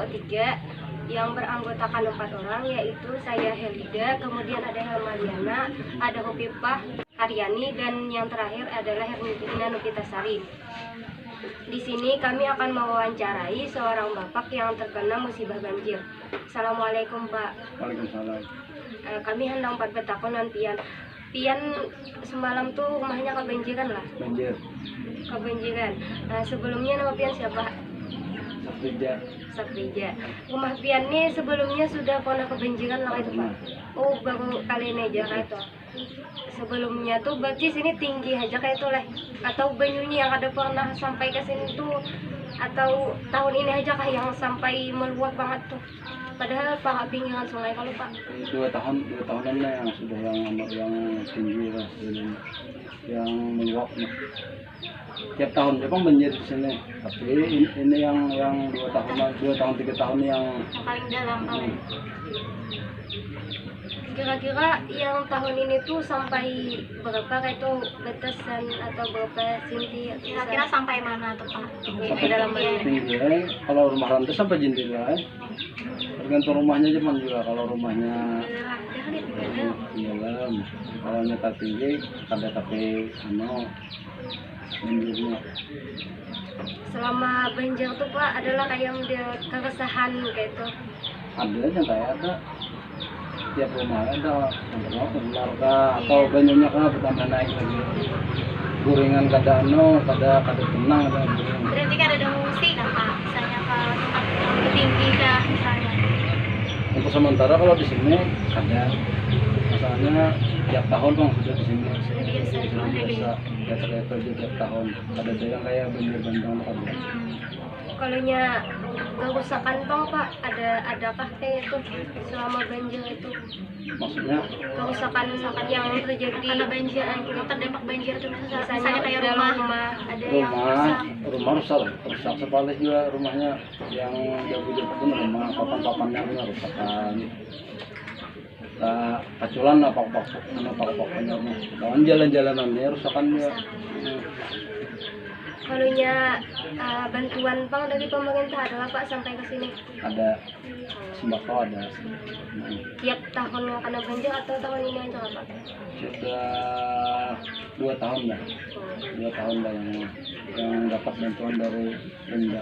kelompok 3 yang beranggotakan 4 orang, yaitu saya Helida, kemudian ada Helmaliana, ada Hopipah Haryani, dan yang terakhir adalah Hermina Nukitasari. Di sini kami akan mewawancarai seorang bapak yang terkena musibah banjir. Assalamualaikum Pak. Waalaikumsalam. Kami hendak bertakunan pian. Pian semalam tuh rumahnya kebanjiran lah. Banjir. Kebanjiran. Sebelumnya nama pian siapa? Saprija. Saprija. Rumah pian nih sebelumnya sudah pernah kebanjiran lah itu Pak. Oh, baru kali ini aja kayak itu. Sebelumnya tuh berarti sini tinggi aja kayak itu lah. Atau banyunya yang ada pernah sampai ke sini tuh, atau tahun ini aja kah yang sampai meluap banget tuh. Padahal Pak pinggiran sungai kalau Pak. 2 tahunan lah yang sudah yang tinggi lah, yang meluap. Tiap tahun memang banjir di sini. Tapi ini yang 2 tahun 3 tahun yang paling dalam paling. Kira-kira yang tahun ini tuh sampai berapa kayak itu batasan atau berapa senti? Kira-kira sampai mana tuh Pak? sampai dalam tinggi. Kalau rumah rantai sampai jendela. Tergantung rumahnya cuman juga. Kalau rumahnya di dalam, kalau nyata tinggi ada tapi banjirnya. Selama banjir tuh Pak adalah kayak keresahan kayak itu. Ada aja kayak ada. Tiap rumah ada ular atau banyunya kan bertambah naik lagi. Gorengan kada tenang ada gorengan. Berarti kan ada mengungsi kan Pak? Misalnya kalau tempat tinggi kah misalnya? Untuk sementara kalau di sini ada, masalahnya tiap tahun bang sudah di sini. Sudah biasa. Sudah biasa. Kayak kerja tiap tahun. Ada yang kayak banjir bandang ada. Kalau nya kerusakan Bang Pak, adakah kayak itu selama banjir itu? Maksudnya Kerusakan yang terjadi karena banjir, terdampak banjir itu misalnya kayak rumah ada yang rumah rusak sekali juga rumahnya, yang jauh-jauh pun rumah papan-papannya punya rusakan. Paculan pak-paknya, kawan jalan-jalanannya rusakannya. Kalau nya bantuan Bang dari pemerintah adalah Pak sampai ke sini? Ada sembako ada. Tiap tahun yang kena banjir atau tahun ini aja Pak? Sudah 2 tahun lah. 2 tahun lah yang dapat bantuan dari Pemda.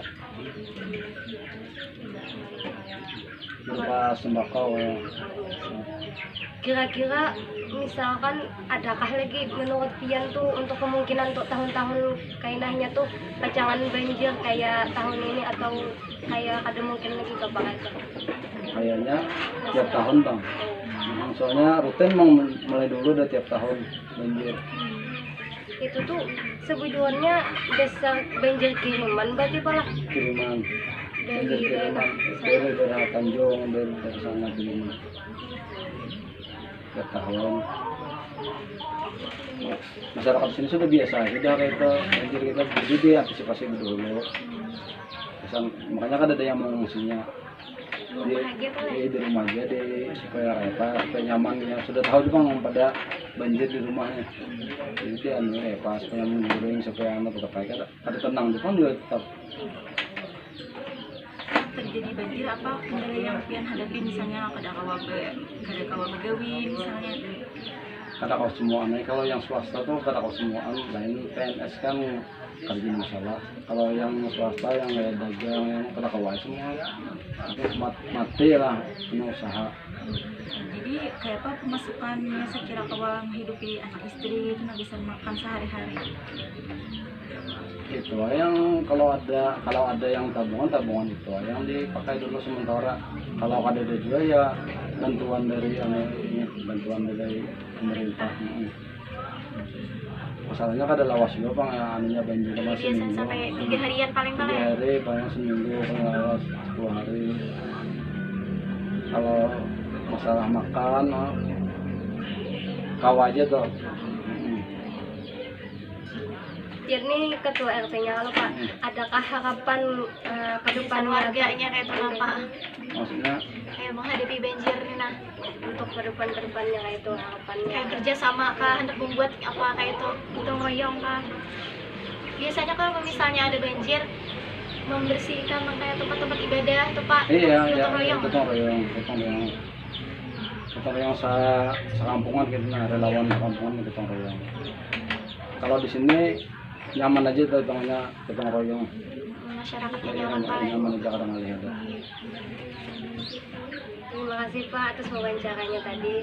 Berupa sembako ya. Kira-kira misalkan adakah lagi menurut Pian tuh untuk kemungkinan untuk tahun-tahun kainahnya tuh pacangan banjir kayak tahun ini atau kayak ada mungkin lagi ke Pak itu? Kayaknya tiap tahun bang. Soalnya rutin mulai dulu udah tiap tahun banjir. Itu tuh sebujurnya dasar banjir kiriman berarti Pak lah? Kiriman. Dari Dari Tanjung, dari sana kiriman. Tiap tahun. Masyarakat sini sudah biasa, sudah kayak itu banjir kita jadi antisipasi dulu. Makanya kan ada yang mengungsinya di rumah aja supaya nyaman ya. Sudah tahu juga pada banjir di rumahnya, jadi supaya menguring supaya anak berkait ada tenang juga tetap. Terjadi banjir apa kendala yang Pian hadapi, misalnya kada kawa begawi misalnya? Kada kau semuaan. Kalau yang swasta tuh kada kau semuaan. Lain PNS kan kerja masalah. Kalau yang swasta yang kayak dagang yang kada kau semua. Terus mati lah punya usaha. Jadi kayak apa pemasukannya sekira kawa menghidupi anak istri itu bisa makan sehari-hari? Itu yang kalau ada yang tabungan itu yang dipakai dulu sementara. Kalau ada juga ya bantuan dari pemerintah. Masalahnya kada lawas juga bang, anunya banjir kalau seminggu. Sampai 3 harian paling 3 hari paling seminggu, kalau lawas 10 hari. Kalau masalah makan, kau aja tuh. Jadi ketua RT-nya kalau Pak, adakah harapan ke depan warganya kayak itu Pak? Maksudnya Kayak menghadapi banjir nih nah, untuk ke depannya kayak itu harapannya. Kayak kerja sama kah, hendak membuat apa kayak itu, gotong royong kah? Biasanya kalau misalnya ada banjir, membersihkan kayak tempat-tempat ibadah tuh Pak. Iya, ya, Gotong royong. gotong royong sa kampungan gitu, nah relawan sa kampungan gotong royong. Kalau di sini nyaman aja tuh namanya gotong royong. Masyarakatnya Iya, nyaman Pak. nyaman aja kadang ada. Terima kasih Pak atas wawancaranya tadi.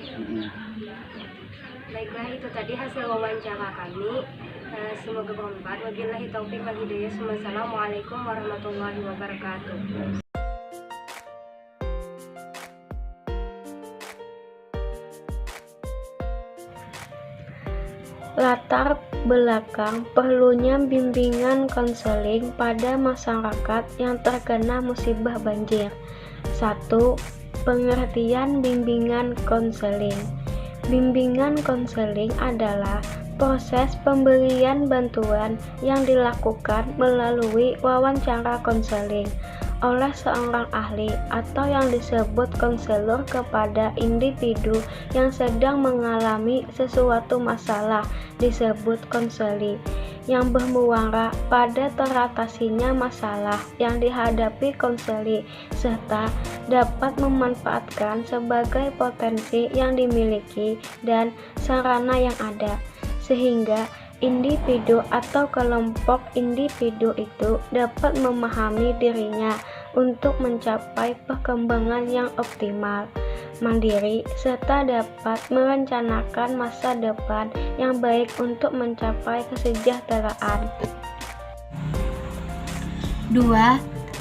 Baiklah, itu tadi hasil wawancara kami. Semoga bermanfaat. Wabillahi taufiq wal hidayah. Wassalamualaikum warahmatullahi wabarakatuh. Latar belakang perlunya bimbingan konseling pada masyarakat yang terkena musibah banjir. 1. Pengertian bimbingan konseling. Bimbingan konseling adalah proses pemberian bantuan yang dilakukan melalui wawancara konseling oleh seorang ahli atau yang disebut konselor kepada individu yang sedang mengalami sesuatu masalah disebut konseling yang bermuara pada teratasinya masalah yang dihadapi konseli serta dapat memanfaatkan sebagai potensi yang dimiliki dan sarana yang ada sehingga individu atau kelompok individu itu dapat memahami dirinya untuk mencapai perkembangan yang optimal, mandiri, serta dapat merencanakan masa depan yang baik untuk mencapai kesejahteraan. 2.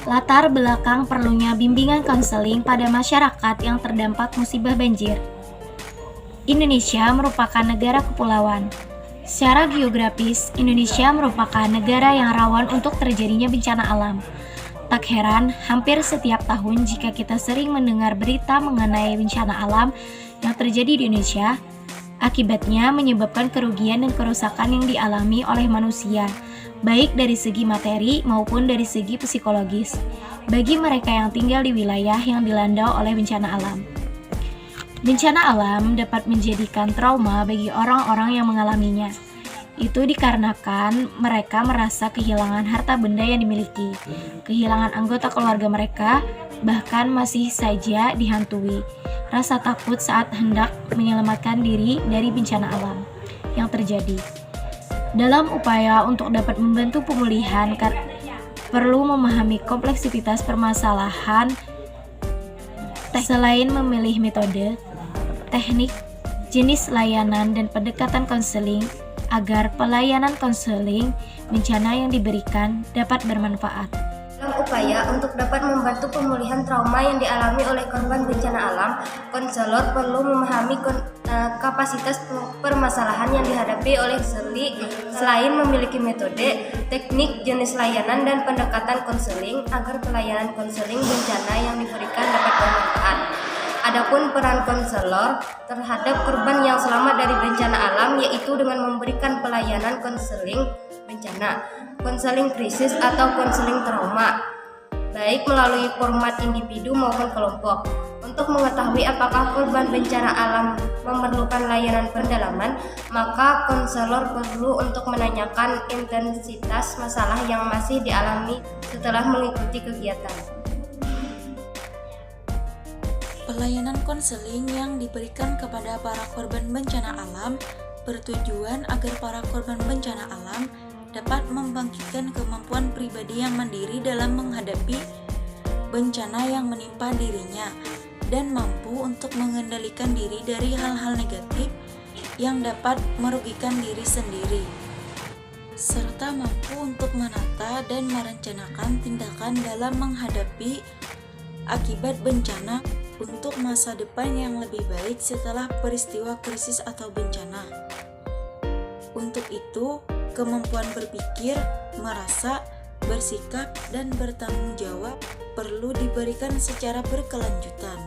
Latar belakang perlunya bimbingan konseling pada masyarakat yang terdampak musibah banjir. Indonesia merupakan negara kepulauan. Secara geografis, Indonesia merupakan negara yang rawan untuk terjadinya bencana alam. Tak heran, hampir setiap tahun jika kita sering mendengar berita mengenai bencana alam yang terjadi di Indonesia, akibatnya menyebabkan kerugian dan kerusakan yang dialami oleh manusia, baik dari segi materi maupun dari segi psikologis, bagi mereka yang tinggal di wilayah yang dilanda oleh bencana alam. Bencana alam dapat menjadikan trauma bagi orang-orang yang mengalaminya. Itu dikarenakan mereka merasa kehilangan harta benda yang dimiliki, kehilangan anggota keluarga mereka, bahkan masih saja dihantui rasa takut saat hendak menyelamatkan diri dari bencana alam yang terjadi. Dalam upaya untuk dapat membantu pemulihan, perlu memahami kompleksitas permasalahan. Selain memilih metode, teknik, jenis layanan, dan pendekatan konseling agar pelayanan konseling bencana yang diberikan dapat bermanfaat. Dalam upaya untuk dapat membantu pemulihan trauma yang dialami oleh korban bencana alam, konselor perlu memahami kapasitas permasalahan yang dihadapi oleh konseli selain memiliki metode, teknik, jenis layanan, dan pendekatan konseling agar pelayanan konseling bencana yang diberikan dapat bermanfaat. Adapun peran konselor terhadap korban yang selamat dari bencana alam yaitu dengan memberikan pelayanan konseling bencana, konseling krisis atau konseling trauma, baik melalui format individu maupun kelompok. Untuk mengetahui apakah korban bencana alam memerlukan layanan pendalaman, maka konselor perlu untuk menanyakan intensitas masalah yang masih dialami setelah mengikuti kegiatan. Pelayanan konseling yang diberikan kepada para korban bencana alam bertujuan agar para korban bencana alam dapat membangkitkan kemampuan pribadi yang mandiri dalam menghadapi bencana yang menimpa dirinya dan mampu untuk mengendalikan diri dari hal-hal negatif yang dapat merugikan diri sendiri, serta mampu untuk menata dan merencanakan tindakan dalam menghadapi akibat bencana untuk masa depan yang lebih baik setelah peristiwa krisis atau bencana. Untuk itu, kemampuan berpikir, merasa, bersikap, dan bertanggung jawab perlu diberikan secara berkelanjutan.